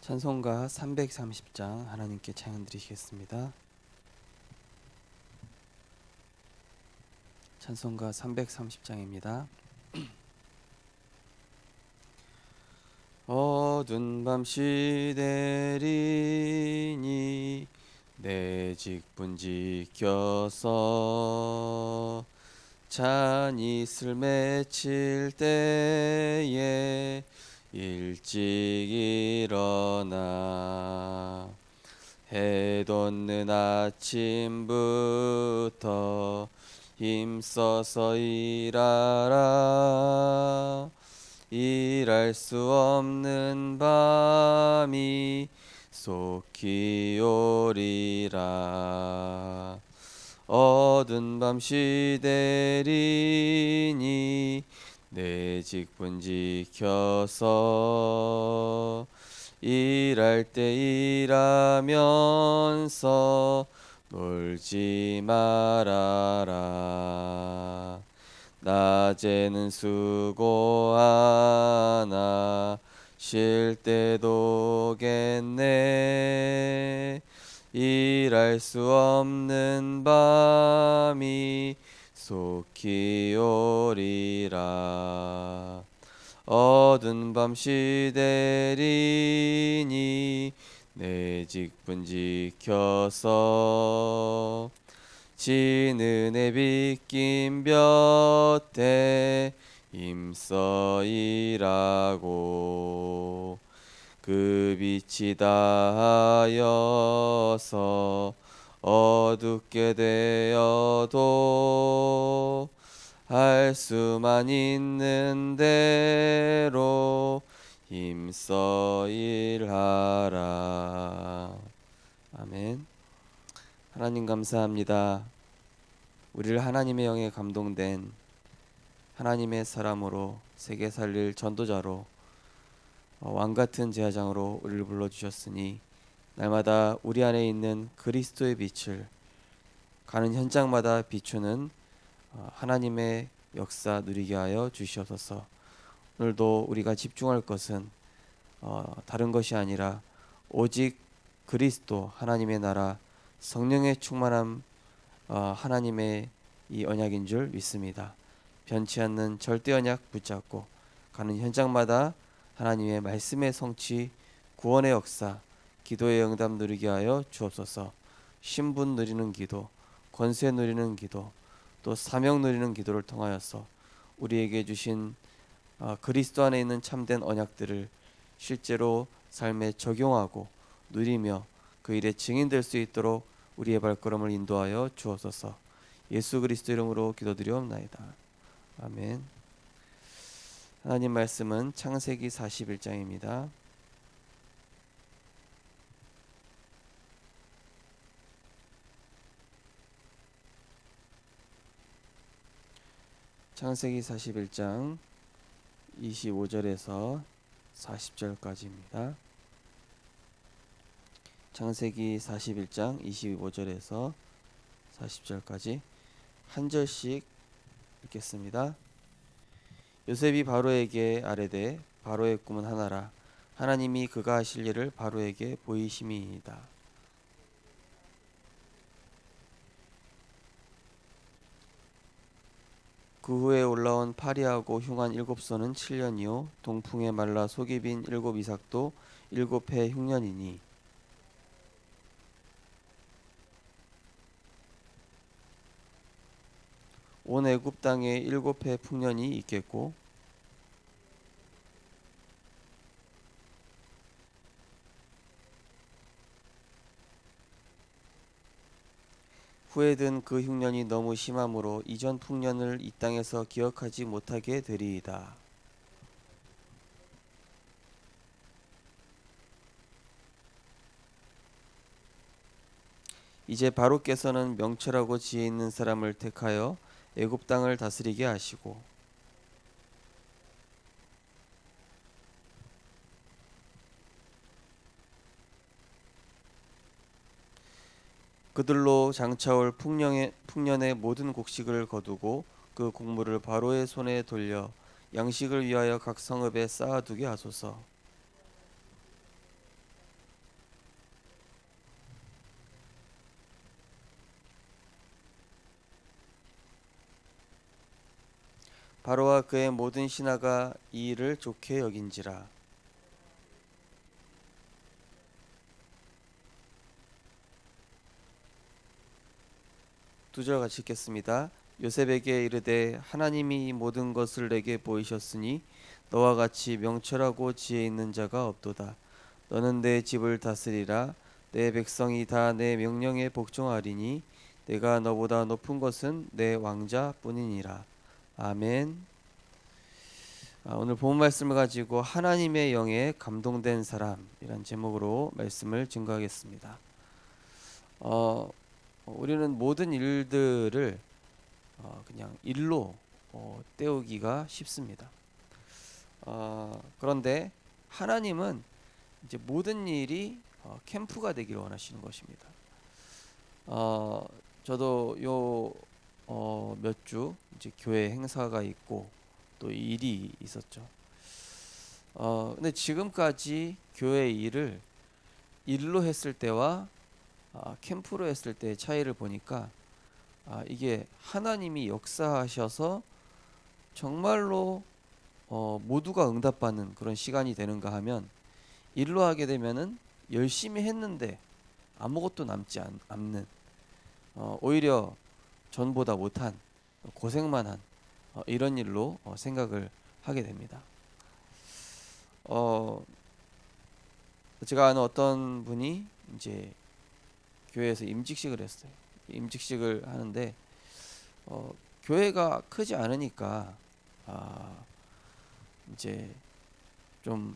찬송가 330장 하나님께 찬양 드리시겠습니다. 찬송가 330장입니다. 어두운 밤 시대리니 내 직분 지켜서 찬 이슬 맺힐 때에 일찍 일어나 해 돋는 아침부터 힘써서 일하라. 일할 수 없는 밤이 속히 오리라. 어두운 밤 시대리니 내 직분 지켜서 일할 때 일하면서 놀지 말아라. 낮에는 수고하나 쉴 때도 겠네. 일할 수 없는 밤이 속히 오리라. 어두운 밤 시대리니 내 직분 지켜서 지는 해 빗긴 볕에 힘써 일하고 그 빛이 닿아여서 어둡게 되어도 할 수만 있는 대로 힘써 일하라. 아멘. 하나님 감사합니다. 우리를 하나님의 영에 감동된 하나님의 사람으로 세계 살릴 전도자로 왕같은 제사장으로 우리를 불러주셨으니 날마다 우리 안에 있는 그리스도의 빛을 가는 현장마다 비추는 하나님의 역사 누리게 하여 주시옵소서. 오늘도 우리가 집중할 것은 다른 것이 아니라 오직 그리스도 하나님의 나라 성령의 충만함 하나님의 이 언약인 줄 믿습니다. 변치 않는 절대 언약 붙잡고 가는 현장마다 하나님의 말씀의 성취, 구원의 역사, 기도의 응답 누리게 하여 주옵소서. 신분 누리는 기도, 권세 누리는 기도, 또 사명 누리는 기도를 통하여서 우리에게 주신 그리스도 안에 있는 참된 언약들을 실제로 삶에 적용하고 누리며 그 일에 증인될 수 있도록 우리의 발걸음을 인도하여 주옵소서. 예수 그리스도 이름으로 기도드리옵나이다. 아멘. 하나님 말씀은 창세기 41장입니다. 창세기 41장 25절에서 40절까지입니다. 창세기 41장 25절에서 40절까지 한 절씩 읽겠습니다. 요셉이 바로에게 아뢰되 바로의 꿈은 하나라. 하나님이 그가 하실 일을 바로에게 보이심이니이다. 그 후에 올라온 파리하고 흉한 7소는 7년이요 동풍에 말라 속이 빈 7 이삭도 7해 흉년이니 온 애굽 땅에 7해 풍년이 있겠고 후에 든 그 흉년이 너무 심함으로 이전 풍년을 이 땅에서 기억하지 못하게 되리이다. 이제 바로께서는 명철하고 지혜 있는 사람을 택하여 애굽 땅을 다스리게 하시고 그들로 장차올 풍년의 모든 곡식을 거두고 그 곡물을 바로의 손에 돌려 양식을 위하여 각 성읍에 쌓아두게 하소서. 바로와 그의 모든 신하가 이 일을 좋게 여긴지라. 두 절 같이 읽겠습니다. 요셉에게 이르되 하나님이 이 모든 것을 내게 보이셨으니 너와 같이 명철하고 지혜 있는 자가 없도다. 너는 내 집을 다스리라. 내 백성이 다 내 명령에 복종하리니 내가 너보다 높은 것은 내 왕자뿐이니라. 아멘. 오늘 본 말씀을 가지고 하나님의 영에 감동된 사람이란 제목으로 말씀을 증거하겠습니다. 우리는 모든 일들을 그냥 일로 때우기가 쉽습니다. 그런데 하나님은 이제 모든 일이 캠프가 되기를 원하시는 것입니다. 저도 요 몇 주 이제 교회 행사가 있고 또 일이 있었죠. 근데 지금까지 교회 일을 일로 했을 때와 캠프로 했을 때의 차이를 보니까 이게 하나님이 역사하셔서 정말로 모두가 응답받는 그런 시간이 되는가 하면 일로 하게 되면은 열심히 했는데 아무것도 남지 않는 오히려 전보다 못한 고생만 한 이런 일로 생각을 하게 됩니다. 제가 아는 어떤 분이 이제 교회에서 임직식을 했어요. 임직식을 하는데 교회가 크지 않으니까 이제 좀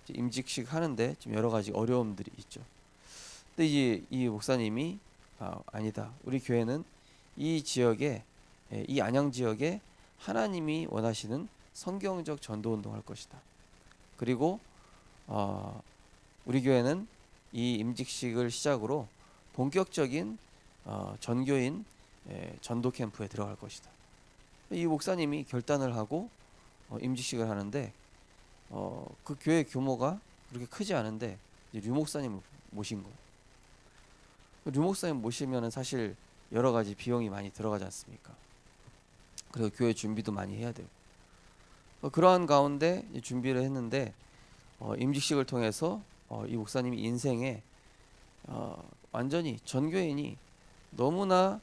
임직식 하는데 좀 여러 가지 어려움들이 있죠. 근데 이제 이 목사님이 아니다. 우리 교회는 이 지역에 이 안양 지역에 하나님이 원하시는 성경적 전도 운동할 것이다. 그리고 우리 교회는 이 임직식을 시작으로 본격적인 전교인 전도 캠프에 들어갈 것이다. 이 목사님이 결단을 하고 임직식을 하는데 그 교회 규모가 그렇게 크지 않은데 류 목사님을 모신 거예요. 류 목사님 모시면은 사실 여러 가지 비용이 많이 들어가지 않습니까? 그리고 교회 준비도 많이 해야 되고 그러한 가운데 준비를 했는데 임직식을 통해서 이 목사님이 인생에 완전히 전교인이 너무나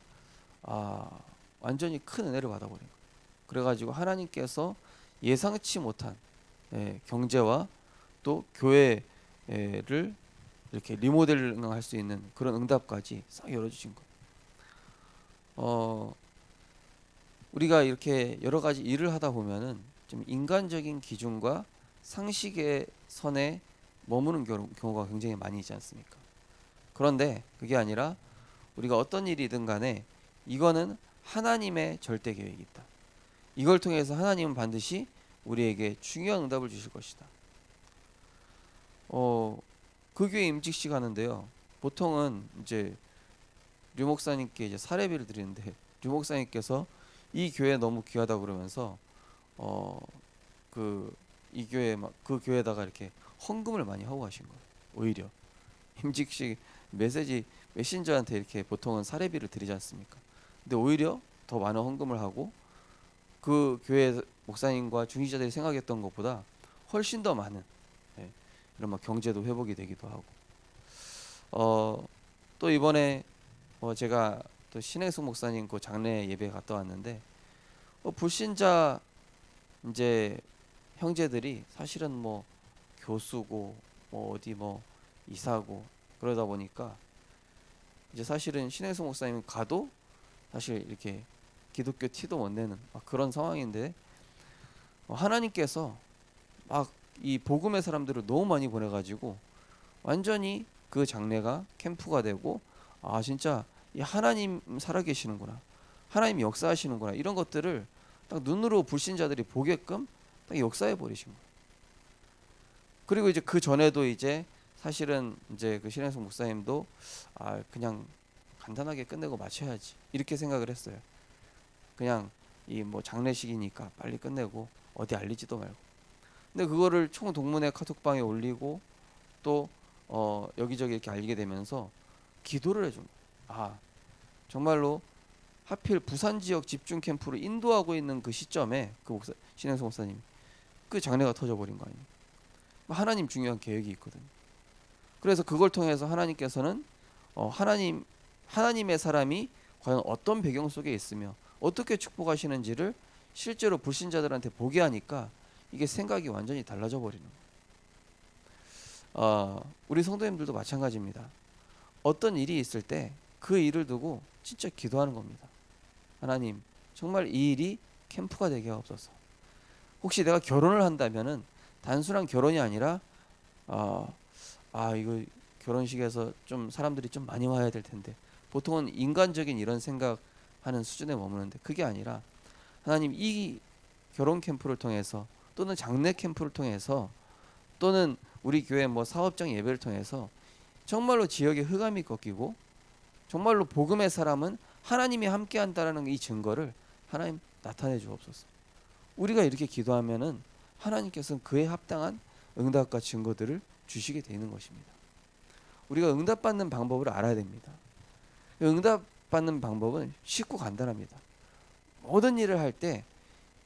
완전히 큰 은혜를 받아버린 거예요. 그래가지고 하나님께서 예상치 못한 경제와 또 교회를 이렇게 리모델링할 수 있는 그런 응답까지 싹 열어주신 거예요. 우리가 이렇게 여러 가지 일을 하다 보면은 좀 인간적인 기준과 상식의 선에 머무는 경우가 굉장히 많이 있지 않습니까? 그런데 그게 아니라 우리가 어떤 일이든 간에 이거는 하나님의 절대 계획이 있다. 이걸 통해서 하나님은 반드시 우리에게 중요한 응답을 주실 것이다. 그 교회 임직식 하는데요. 보통은 이제 류 목사님께 이제 사례비를 드리는데 류 목사님께서 이 교회 너무 귀하다 그러면서 그 이 교회 막 그 교회에다가 이렇게 헌금을 많이 하고 가신 거예요. 오히려 임직식 메신저한테 이렇게 보통은 사례비를 드리지 않습니까? 근데 오히려 더 많은 헌금을 하고 그 교회 목사님과 중직자들이 생각했던 것보다 훨씬 더 많은 이런 막 경제도 회복이 되기도 하고 또 이번에 제가 또 신혜숙 목사님 그 장례 예배 갔다 왔는데 불신자 이제 형제들이 사실은 뭐 교수고 뭐 어디 뭐 이사고 그러다 보니까 이제 사실은 신혜숙 목사님 가도 사실 이렇게 기독교 티도 못 내는 그런 상황인데 하나님께서 막 이 복음의 사람들을 너무 많이 보내가지고 완전히 그 장례가 캠프가 되고 진짜 이 하나님 살아계시는구나, 하나님이 역사하시는구나, 이런 것들을 딱 눈으로 불신자들이 보게끔 딱 역사해 버리신 거예요. 그리고 이제 그 전에도 이제 사실은 이제 그 신혜숙 목사님도 그냥 간단하게 끝내고 마쳐야지 이렇게 생각을 했어요. 그냥 이 뭐 장례식이니까 빨리 끝내고 어디 알리지도 말고. 근데 그거를 총동문회 카톡방에 올리고 또 여기저기 이렇게 알리게 되면서 기도를 해준 거예요. 정말로 하필 부산 지역 집중 캠프로 인도하고 있는 그 시점에 그 신행성 목사님 그 장례가 터져버린 거 아닙니까? 하나님 중요한 계획이 있거든요. 그래서 그걸 통해서 하나님께서는 하나님의 사람이 과연 어떤 배경 속에 있으며 어떻게 축복하시는지를 실제로 불신자들한테 보게 하니까 이게 생각이 완전히 달라져 버리는 거예요. 우리 성도님들도 마찬가지입니다. 어떤 일이 있을 때 그 일을 두고 진짜 기도하는 겁니다. 하나님, 정말 이 일이 캠프가 되게 하옵소서. 혹시 내가 결혼을 한다면은 단순한 결혼이 아니라 이거 결혼식에서 좀 사람들이 좀 많이 와야 될 텐데, 보통은 인간적인 이런 생각하는 수준에 머무는데 그게 아니라 하나님, 이 결혼 캠프를 통해서 또는 장례 캠프를 통해서 또는 우리 교회 뭐 사업장 예배를 통해서 정말로 지역의 흑암이 꺾이고 정말로 복음의 사람은 하나님이 함께한다라는 이 증거를 하나님 나타내 주옵소서. 우리가 이렇게 기도하면은 하나님께서는 그에 합당한 응답과 증거들을 주시게 되는 것입니다. 우리가 응답받는 방법을 알아야 됩니다. 응답받는 방법은 쉽고 간단합니다. 모든 일을 할 때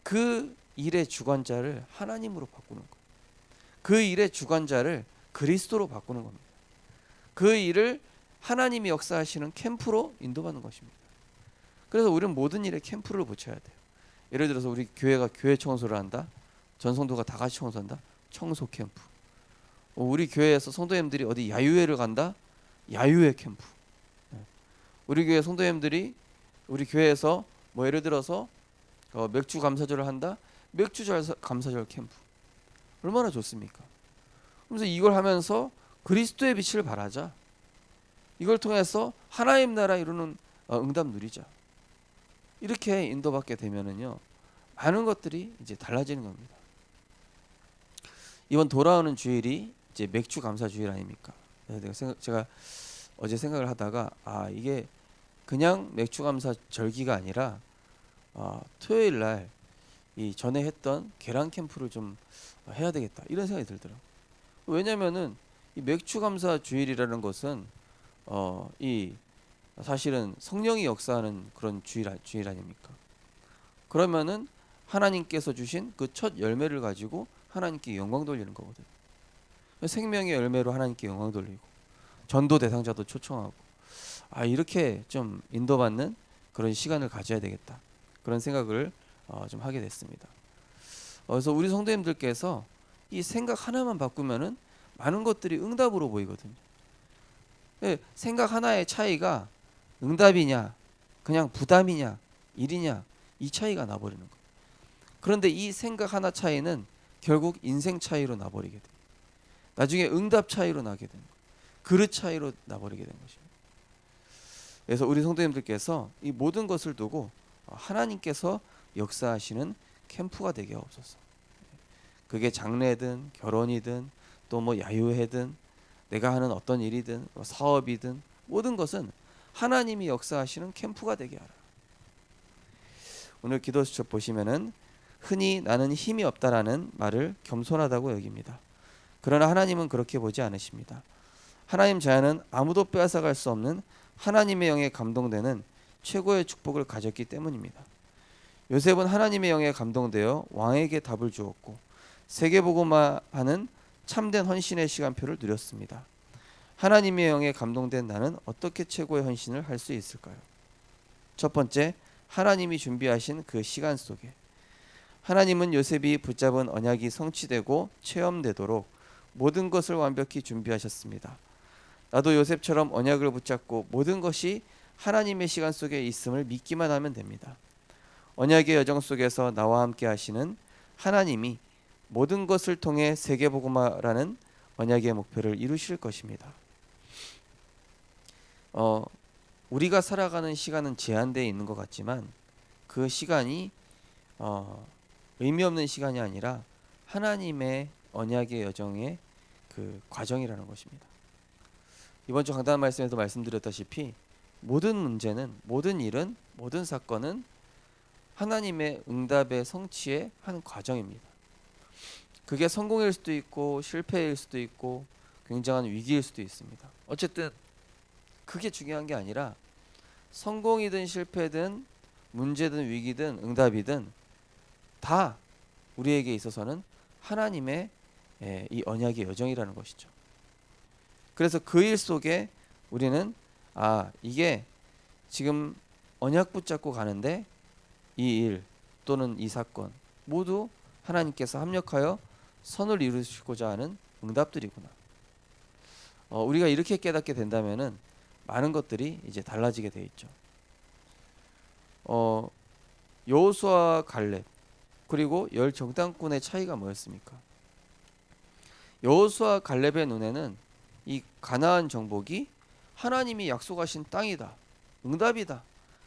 그 일의 주관자를 하나님으로 바꾸는 것, 그 일의 주관자를 그리스도로 바꾸는 겁니다. 그 일을 하나님이 역사하시는 캠프로 인도받는 것입니다. 그래서 우리는 모든 일에 캠프를 붙여야 돼요. 예를 들어서 우리 교회가 교회 청소를 한다, 전성도가 다 같이 청소한다, 청소 캠프. 우리 교회에서 성도님들이 어디 야유회를 간다, 야유회 캠프. 우리 교회 성도님들이 우리 교회에서 뭐 예를 들어서 맥주 감사절을 한다, 맥주 감사절 캠프. 얼마나 좋습니까? 그래서 이걸 하면서 그리스도의 빛을 발하자. 이걸 통해서 하나님 나라 이루는 응답 누리자. 이렇게 인도받게 되면은요, 많은 것들이 이제 달라지는 겁니다. 이번 돌아오는 주일이 이제 맥주 감사 주일 아닙니까? 제가 어제 생각을 하다가 이게 그냥 맥주 감사 절기가 아니라 토요일 날 이 전에 했던 계란 캠프를 좀 해야 되겠다 이런 생각이 들더라고요. 왜냐면은 이 맥주 감사 주일이라는 것은 이 사실은 성령이 역사하는 그런 주일 아닙니까? 그러면은 하나님께서 주신 그 첫 열매를 가지고 하나님께 영광 돌리는 거거든요. 생명의 열매로 하나님께 영광 돌리고 전도 대상자도 초청하고 이렇게 좀 인도받는 그런 시간을 가져야 되겠다. 그런 생각을 좀 하게 됐습니다. 그래서 우리 성도님들께서 이 생각 하나만 바꾸면은 많은 것들이 응답으로 보이거든요. 생각 하나의 차이가 응답이냐, 그냥 부담이냐, 일이냐, 이 차이가 나버리는 거예요. 그런데 이 생각 하나 차이는 결국 인생 차이로 나버리게 돼요. 나중에 응답 차이로 나게 되는 거예요. 그릇 차이로 나버리게 되는 것입니다. 그래서 우리 성도님들께서 이 모든 것을 두고 하나님께서 역사하시는 캠프가 되게 하옵소서. 그게 장례든 결혼이든 또 뭐 야유회든 내가 하는 어떤 일이든 사업이든 모든 것은 하나님이 역사하시는 캠프가 되게 하라. 오늘 기도 수첩 보시면은 흔히 나는 힘이 없다라는 말을 겸손하다고 여깁니다. 그러나 하나님은 그렇게 보지 않으십니다. 하나님 자녀는 아무도 빼앗아갈 수 없는 하나님의 영에 감동되는 최고의 축복을 가졌기 때문입니다. 요셉은 하나님의 영에 감동되어 왕에게 답을 주었고 세계복음화하는 참된 헌신의 시간표를 누렸습니다. 하나님의 영에 감동된 나는 어떻게 최고의 헌신을 할 수 있을까요? 첫 번째, 하나님이 준비하신 그 시간 속에 하나님은 요셉이 붙잡은 언약이 성취되고 체험되도록 모든 것을 완벽히 준비하셨습니다. 나도 요셉처럼 언약을 붙잡고 모든 것이 하나님의 시간 속에 있음을 믿기만 하면 됩니다. 언약의 여정 속에서 나와 함께 하시는 하나님이 모든 것을 통해 세계복음화라는 언약의 목표를 이루실 것입니다. 우리가 살아가는 시간은 제한되어 있는 것 같지만 그 시간이 의미 없는 시간이 아니라 하나님의 언약의 여정의 그 과정이라는 것입니다. 이번 주 강단 말씀에서 말씀드렸다시피 모든 문제는, 모든 일은, 모든 사건은 하나님의 응답의 성취의 한 과정입니다. 그게 성공일 수도 있고 실패일 수도 있고 굉장한 위기일 수도 있습니다. 어쨌든 그게 중요한 게 아니라 성공이든 실패든 문제든 위기든 응답이든 다 우리에게 있어서는 하나님의 이 언약의 여정이라는 것이죠. 그래서 그 일 속에 우리는 이게 지금 언약 붙잡고 가는데 이 일 또는 이 사건 모두 하나님께서 합력하여 선을 이루시고자 하는 응답들이구나. 우리가 이렇게 깨닫게 된다면은 많은 것들이 이제 달라지게 돼 있죠. 여호수아 갈렙 그리고 열 정탐꾼의 차이가 뭐였습니까? 여호수아 갈렙의 눈에는 이 가나안 정복이 하나님이 약속하신 땅이다, 응답이다.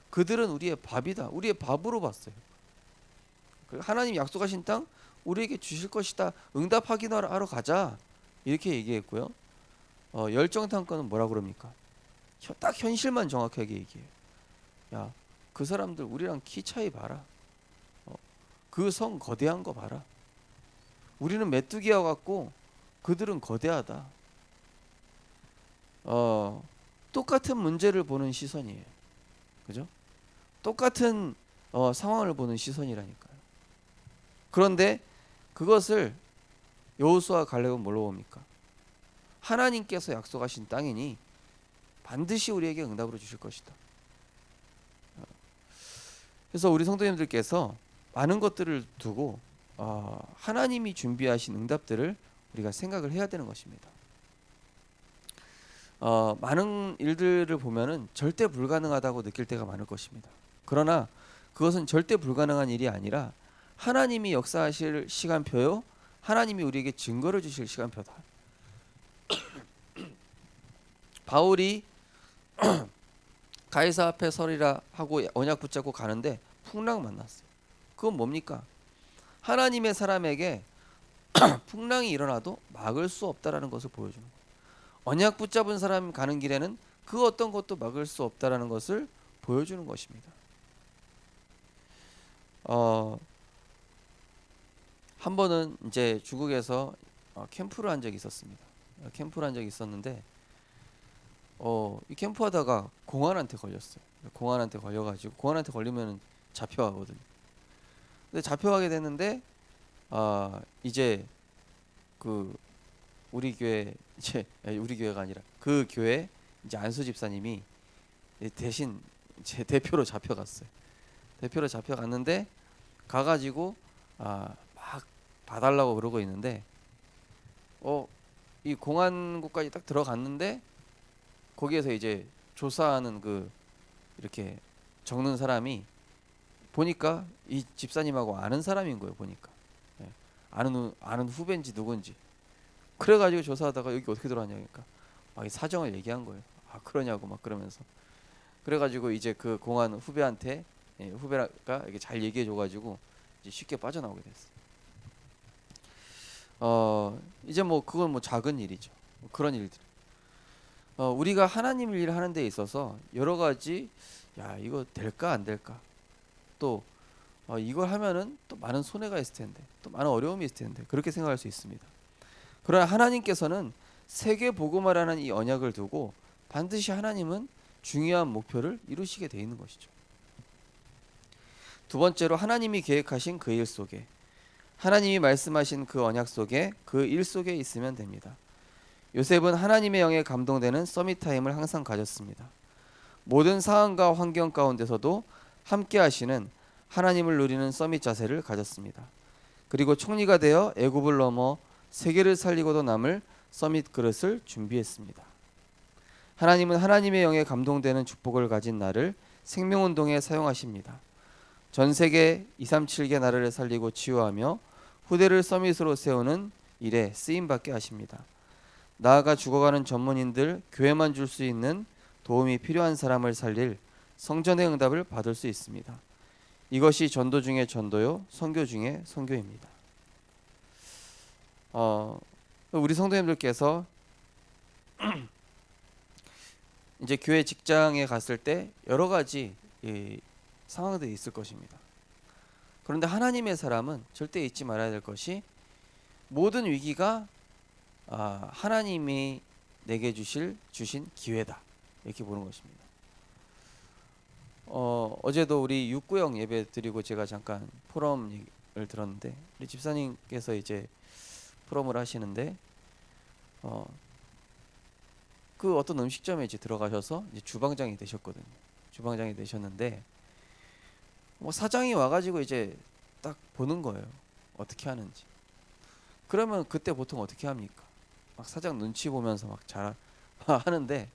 그들은 우리의 밥이다, 우리의 밥으로 봤어요. 하나님 약속하신 땅 우리에게 주실 것이다, 응답 확인하러 가자, 이렇게 얘기했고요. 열정탐꾼은 뭐라 그럽니까? 딱 현실만 정확하게 얘기해요. 야, 그 사람들 우리랑 키 차이 봐라. 그 성 거대한 거 봐라. 우리는 메뚜기와 같고 그들은 거대하다. 똑같은 문제를 보는 시선이에요. 그죠? 똑같은 상황을 보는 시선이라니까요. 그런데 그것을 여호수아 갈렙은 뭘로 봅니까? 하나님께서 약속하신 땅이니 반드시 우리에게 응답으로 주실 것이다. 그래서 우리 성도님들께서 많은 것들을 두고 하나님이 준비하신 응답들을 우리가 생각을 해야 되는 것입니다. 많은 일들을 보면은 절대 불가능하다고 느낄 때가 많을 것입니다. 그러나 그것은 절대 불가능한 일이 아니라 하나님이 역사하실 시간표요, 하나님이 우리에게 증거를 주실 시간표다. 바울이 가이사 앞에 서리라 하고 언약 붙잡고 가는데 풍랑 만났어요. 그건 뭡니까? 하나님의 사람에게 풍랑이 일어나도 막을 수 없다라는 것을 보여주는 거예요. 언약 붙잡은 사람 가는 길에는 그 어떤 것도 막을 수 없다라는 것을 보여주는 것입니다. 한 번은 이제 중국에서 캠프를 한 적이 있었습니다. 캠프를 한 적이 있었는데 이 캠프하다가 공안한테 걸렸어요. 공안한테 걸려가지고 공안한테 걸리면 잡혀가거든요. 근데 잡혀가게 됐는데 이제 그 우리 교회 이제 우리 교회가 아니라 그 교회 이제 안수 집사님이 대신 제 대표로 잡혀갔어요. 대표로 잡혀갔는데 가가지고 막 봐달라고 그러고 있는데 이 공안국까지 딱 들어갔는데 거기에서 이제 조사하는 그 이렇게 적는 사람이 보니까 이 집사님하고 아는 사람인 거예요. 보니까 아는 후배인지 누군지. 그래가지고 조사하다가 여기 어떻게 들어왔냐니까 막 이 사정을 얘기한 거예요. 그러냐고 막 그러면서. 그래가지고 이제 그 공안 후배한테 후배가 이게 잘 얘기해줘가지고 이제 쉽게 빠져나오게 됐어요. 이제 뭐 그건 뭐 작은 일이죠. 뭐 그런 일들. 우리가 하나님 일을 하는 데 있어서 여러 가지 이거 될까 안 될까 또 이걸 하면은 또 많은 손해가 있을 텐데 또 많은 어려움이 있을 텐데 그렇게 생각할 수 있습니다. 그러나 하나님께서는 세계 복음화라는 이 언약을 두고 반드시 하나님은 중요한 목표를 이루시게 돼 있는 것이죠. 두 번째로 하나님이 계획하신 그 일 속에 하나님이 말씀하신 그 언약 속에 그 일 속에 있으면 됩니다. 요셉은 하나님의 영에 감동되는 서밋 타임을 항상 가졌습니다. 모든 상황과 환경 가운데서도 함께 하시는 하나님을 누리는 서밋 자세를 가졌습니다. 그리고 총리가 되어 애굽을 넘어 세계를 살리고도 남을 서밋 그릇을 준비했습니다. 하나님은 하나님의 영에 감동되는 축복을 가진 나를 생명운동에 사용하십니다. 전 세계 237개 나라를 살리고 치유하며 후대를 서밋으로 세우는 일에 쓰임받게 하십니다. 나아가 죽어가는 전문인들, 교회만 줄 수 있는 도움이 필요한 사람을 살릴 성전의 응답을 받을 수 있습니다. 이것이 전도 중의 전도요, 선교 중의 선교입니다. 우리 성도님들께서 이제 교회 직장에 갔을 때 여러 가지 상황들이 있을 것입니다. 그런데 하나님의 사람은 절대 잊지 말아야 될 것이 모든 위기가 하나님이 내게 주신 기회다, 이렇게 보는 것입니다. 어제도 우리 육구형 예배 드리고 제가 잠깐 포럼을 들었는데 우리 집사님께서 이제 포럼을 하시는데 어, 그 어떤 음식점에 이제 들어가셔서 이제 주방장이 되셨거든요. 주방장이 되셨는데 뭐 사장이 와가지고 이제 딱 보는 거예요. 어떻게 하는지. 그러면 그때 보통 어떻게 합니까? 막 사장 눈치 보면서 막 잘 하는데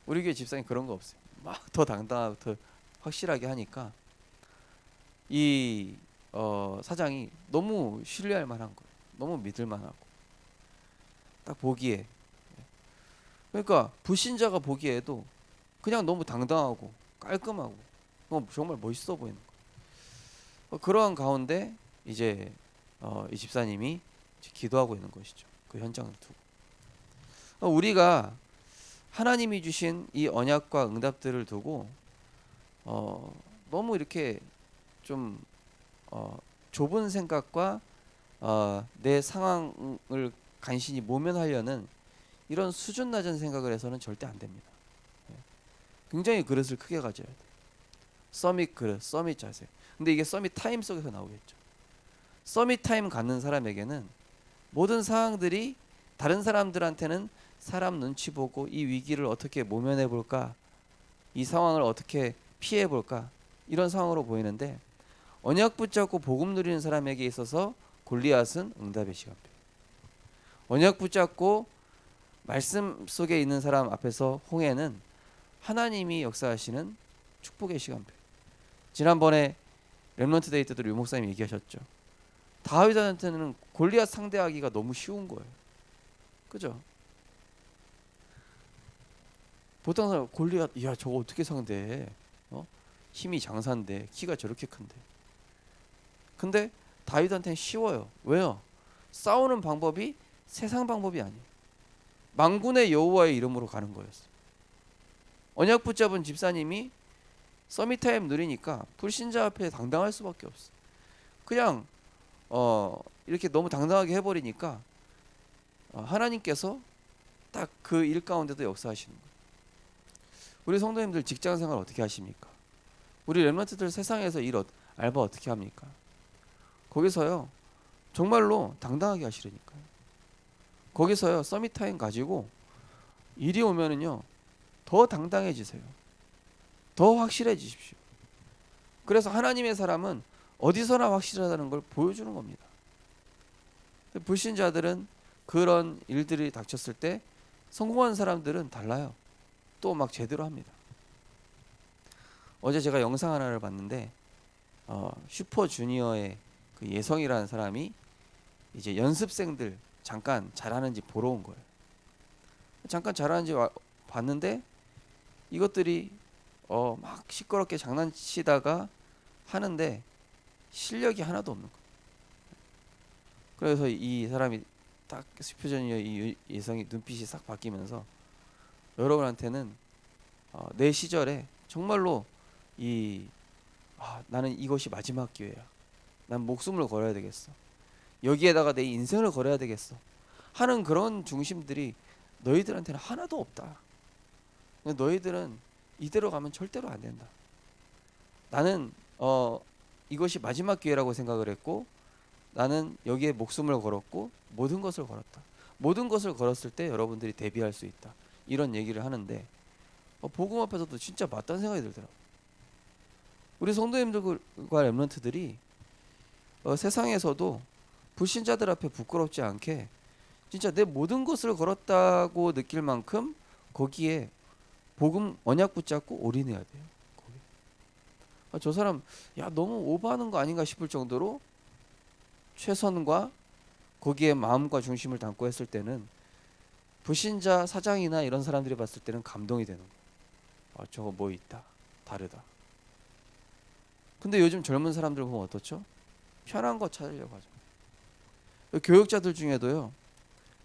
우리 교회 집사님 그런 거 없어요. 막 더 당당하고 더 확실하게 하니까 이 사장이 너무 신뢰할 만한 거예요. 너무 믿을 만하고 딱 보기에 그러니까 불신자가 보기에도 그냥 너무 당당하고 깔끔하고 정말 멋있어 보이는 거예요. 그러한 가운데 이제 이 집사님이 이제 기도하고 있는 것이죠. 그 현장을 두고 우리가 하나님이 주신 이 언약과 응답들을 두고 너무 이렇게 좀 좁은 생각과 내 상황을 간신히 모면하려는 이런 수준 낮은 생각을 해서는 절대 안 됩니다. 굉장히 그릇을 크게 가져야 돼. 서밋 그릇, 서밋 자세. 근데 이게 서밋 타임 속에서 나오겠죠. 서밋 타임 갖는 사람에게는 모든 상황들이 다른 사람들한테는 사람 눈치 보고 이 위기를 어떻게 모면해 볼까, 이 상황을 어떻게 피해 볼까 이런 상황으로 보이는데 언약 붙잡고 복음 누리는 사람에게 있어서 골리앗은 응답의 시간표. 언약 붙잡고 말씀 속에 있는 사람 앞에서 홍해는 하나님이 역사하시는 축복의 시간표. 지난번에 렘넌트 데이 때도 류 목사님 얘기하셨죠. 다윗한테는 골리앗 상대하기가 너무 쉬운 거예요. 그죠? 보통 사람 골리앗 야 저거 어떻게 상대해? 힘이 장사인데 키가 저렇게 큰데. 근데 다윗한테는 쉬워요. 왜요? 싸우는 방법이 세상 방법이 아니에요. 만군의 여호와의 이름으로 가는 거였어요. 언약 붙잡은 집사님이 서밋타임 누리니까 불신자 앞에 당당할 수밖에 없어. 그냥 이렇게 너무 당당하게 해버리니까 하나님께서 딱 그 일 가운데도 역사하시는 거예요. 우리 성도님들 직장생활 어떻게 하십니까? 우리 렘넌트들 세상에서 알바 어떻게 합니까? 거기서요 정말로 당당하게 하시라니까요. 거기서요 서밋타임 가지고 일이 오면은요 더 당당해지세요. 더 확실해지십시오. 그래서 하나님의 사람은 어디서나 확실하다는 걸 보여주는 겁니다. 불신자들은 그런 일들이 닥쳤을 때 성공한 사람들은 달라요. 또 막 제대로 합니다. 어제 제가 영상 하나를 봤는데 슈퍼주니어의 그 예성이라는 사람이 이제 연습생들 잠깐 잘하는지 보러 온 거예요. 잠깐 잘하는지 봤는데 이것들이 막 시끄럽게 장난치다가 하는데 실력이 하나도 없는 거예요. 그래서 이 사람이 딱 슈퍼주니어 이 예성이 눈빛이 싹 바뀌면서 여러분한테는 내 시절에 정말로 나는 이것이 마지막 기회야. 난 목숨을 걸어야 되겠어. 여기에다가 내 인생을 걸어야 되겠어. 하는 그런 중심들이 너희들한테는 하나도 없다. 너희들은 이대로 가면 절대로 안 된다. 나는 이것이 마지막 기회라고 생각을 했고 나는 여기에 목숨을 걸었고 모든 것을 걸었다. 모든 것을 걸었을 때 여러분들이 대비할 수 있다. 이런 얘기를 하는데 복음 앞에서도 진짜 맞다는 생각이 들더라고요. 우리 성도님들과 렘넌트들이 세상에서도 불신자들 앞에 부끄럽지 않게 진짜 내 모든 것을 걸었다고 느낄 만큼 거기에 복음 언약 붙잡고 올인해야 돼요. 저 사람 너무 오버하는 거 아닌가 싶을 정도로 최선과 거기에 마음과 중심을 담고 했을 때는 불신자 사장이나 이런 사람들이 봤을 때는 감동이 되는 거예요. 저거 뭐 있다. 다르다. 근데 요즘 젊은 사람들 보면 어떻죠? 편한 거 찾으려고 하죠. 교육자들 중에도요.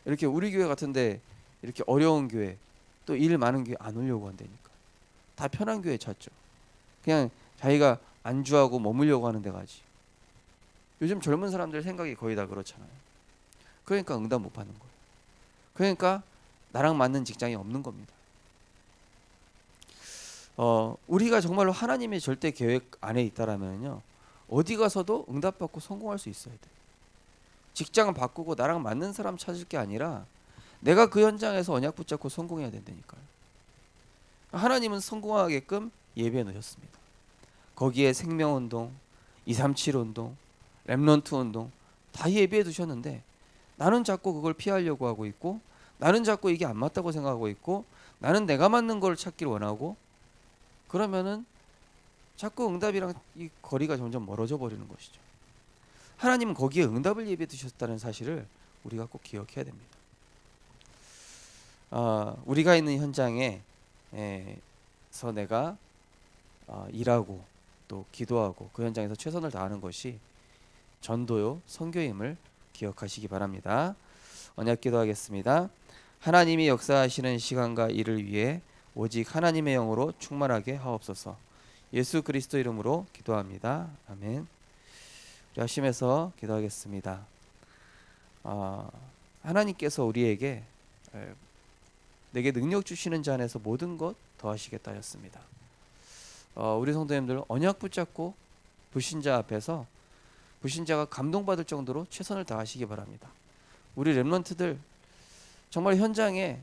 이렇게 우리 교회 같은데 이렇게 어려운 교회 또 일 많은 교회 안 오려고 한다니까. 다 편한 교회 찾죠. 그냥 자기가 안주하고 머물려고 하는 데 가지. 요즘 젊은 사람들 생각이 거의 다 그렇잖아요. 그러니까 응답 못 받는 거예요. 그러니까 나랑 맞는 직장이 없는 겁니다. 우리가 정말로 하나님의 절대 계획 안에 있다라면요, 어디 가서도 응답받고 성공할 수 있어야 돼. 직장을 바꾸고 나랑 맞는 사람 찾을 게 아니라 내가 그 현장에서 언약 붙잡고 성공해야 된다니까요. 하나님은 성공하게끔 예배해 놓으셨습니다. 거기에 생명운동, 237 운동, 렘넌트 운동 다 예배해 두셨는데 나는 자꾸 그걸 피하려고 하고 있고, 나는 자꾸 이게 안 맞다고 생각하고 있고, 나는 내가 맞는 걸 찾기를 원하고, 그러면은 자꾸 응답이랑 이 거리가 점점 멀어져 버리는 것이죠. 하나님은 거기에 응답을 예비해 두셨다는 사실을 우리가 꼭 기억해야 됩니다. 우리가 있는 현장에서 내가 일하고 또 기도하고 그 현장에서 최선을 다하는 것이 전도요, 선교임을 기억하시기 바랍니다. 언약 기도하겠습니다. 하나님이 역사하시는 시간과 일을 위해 오직 하나님의 영으로 충만하게 하옵소서. 예수 그리스도 이름으로 기도합니다. 아멘. 우리 하심에서 기도하겠습니다. 하나님께서 우리에게 내게 능력 주시는 자 안에서 모든 것 더하시겠다 하셨습니다. 우리 성도님들 언약 붙잡고 불신자 앞에서 불신자가 감동받을 정도로 최선을 다하시기 바랍니다. 우리 렘넌트들 정말 현장에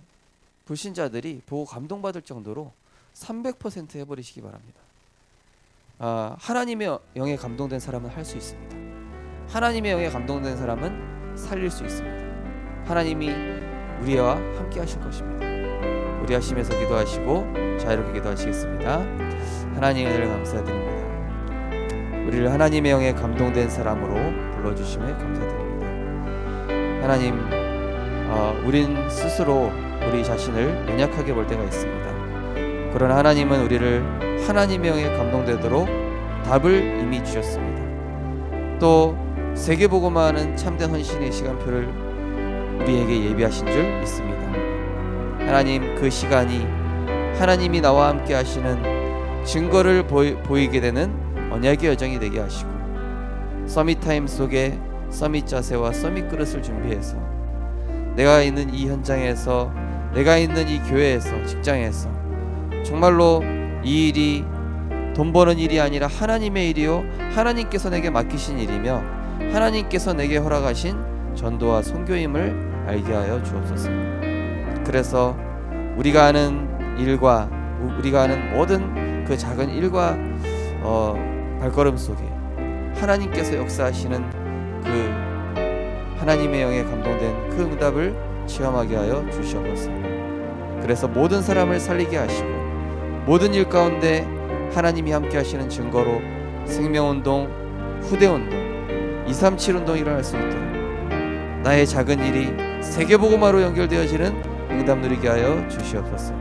불신자들이 보고 감동받을 정도로 300% 해버리시기 바랍니다. 하나님의 영에 감동된 사람은 할 수 있습니다. 하나님의 영에 감동된 사람은 살릴 수 있습니다. 하나님이 우리와 함께 하실 것입니다. 우리 하심에서 기도하시고 자유롭게 기도하시겠습니다. 하나님의 은혜를 감사드립니다. 우리를 하나님의 영에 감동된 사람으로 불러주심에 감사드립니다. 하나님, 우린 스스로 우리 자신을 연약하게 볼 때가 있습니다. 그러나 하나님은 우리를 하나님의 영에 감동되도록 답을 이미 주셨습니다. 또 세계복음화하는 참된 헌신의 시간표를 우리에게 예비하신 줄 믿습니다. 하나님, 그 시간이 하나님이 나와 함께 하시는 증거를 보이게 되는 언약의 여정이 되게 하시고, 서밋 타임 속에 서밋 자세와 서밋 그릇을 준비해서 내가 있는 이 현장에서, 내가 있는 이 교회에서, 직장에서 정말로 이 일이 돈 버는 일이 아니라 하나님의 일이요, 하나님께서 내게 맡기신 일이며 하나님께서 내게 허락하신 전도와 선교임을 알게 하여 주옵소서. 그래서 우리가 하는 일과 우리가 하는 모든 그 작은 일과 발걸음 속에 하나님께서 역사하시는 그 하나님의 영에 감동된 그 응답을 체험하게 하여 주시옵소서. 그래서 모든 사람을 살리게 하시고 모든 일 가운데 하나님이 함께 하시는 증거로 생명운동, 후대운동, 237 운동이 일어날 수 있도록 나의 작은 일이 세계복음화로 연결되어지는 응답 누리게 하여 주시옵소서.